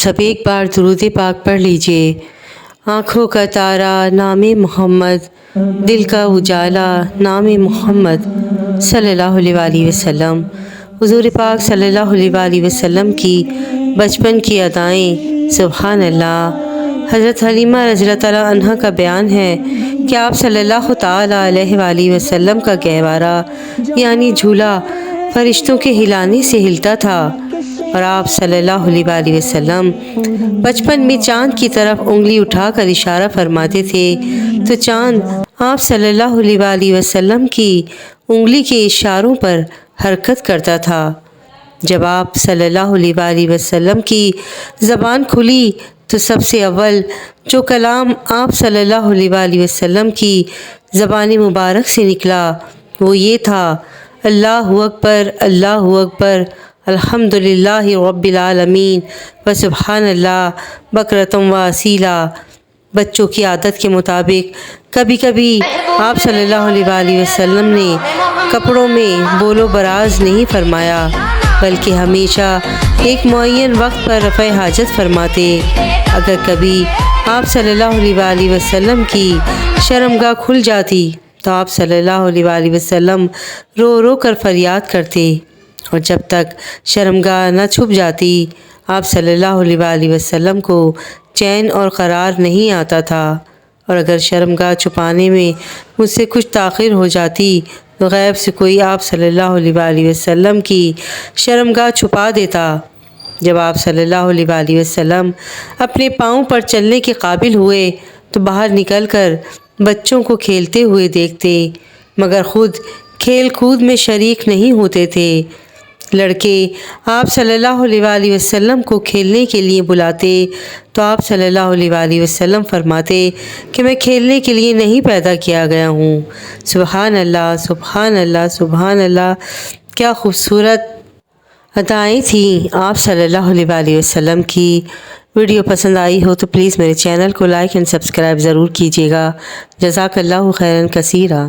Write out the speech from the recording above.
سب ایک بار درود پاک پڑھ لیجئے۔ آنکھوں کا تارا نام محمد، دل کا اجالا نام محمد صلی اللہ علیہ وآلہ وسلم۔ حضور پاک صلی اللہ علیہ وآلہ وسلم کی بچپن کی ادائیں سبحان اللہ۔ حضرت حلیمہ رضی اللہ تعالیٰ عنہ کا بیان ہے کہ آپ صلی اللہ تعالیٰ علیہ وآلہ وسلم کا گہوارہ یعنی جھولا فرشتوں کے ہلانے سے ہلتا تھا، اور آپ صلی اللہ علیہ وآلہ وسلم بچپن میں چاند کی طرف انگلی اٹھا کر اشارہ فرماتے تھے تو چاند آپ صلی اللہ علیہ وآلہ وسلم کی انگلی کے اشاروں پر حرکت کرتا تھا۔ جب آپ صلی اللہ علیہ وآلہ وسلم کی زبان کھلی تو سب سے اول جو کلام آپ صلی اللہ علیہ وآلہ وسلم کی زبان مبارک سے نکلا وہ یہ تھا: اللہ اکبر، اللہ اکبر، الحمدللہ رب العالمین و سبحان اللہ بکرۃ و اصیلا۔ بچوں کی عادت کے مطابق کبھی کبھی آپ صلی اللہ علیہ وآلہ وسلم نے کپڑوں میں بول و براز نہیں فرمایا، بلکہ ہمیشہ ایک معین وقت پر رفع حاجت فرماتے۔ اگر کبھی آپ صلی اللہ علیہ وآلہ وسلم کی شرمگاہ کھل جاتی تو آپ صلی اللہ علیہ وآلہ وسلم رو رو کر فریاد کرتے، اور جب تک شرمگاہ نہ چھپ جاتی آپ صلی اللہ علیہ وآلہ وسلم کو چین اور قرار نہیں آتا تھا، اور اگر شرمگاہ چھپانے میں مجھ سے کچھ تاخیر ہو جاتی تو غیب سے کوئی آپ صلی اللہ علیہ وآلہ وسلم کی شرمگاہ چھپا دیتا۔ جب آپ صلی اللہ علیہ وآلہ وسلم اپنے پاؤں پر چلنے کے قابل ہوئے تو باہر نکل کر بچوں کو کھیلتے ہوئے دیکھتے، مگر خود کھیل کود میں شریک نہیں ہوتے تھے۔ لڑکے آپ صلی اللہ علیہ وآلہ وسلم کو کھیلنے کے لیے بلاتے تو آپ صلی اللہ علیہ وآلہ وسلم فرماتے کہ میں کھیلنے کے لیے نہیں پیدا کیا گیا ہوں۔ سبحان اللہ، سبحان اللہ، سبحان اللہ۔ کیا خوبصورت ادائیں تھیں آپ صلی اللہ علیہ وآلہ وسلم کی۔ ویڈیو پسند آئی ہو تو پلیز میرے چینل کو لائک اینڈ سبسکرائب ضرور کیجیے گا۔ جزاک اللہ خیرا کثیرا۔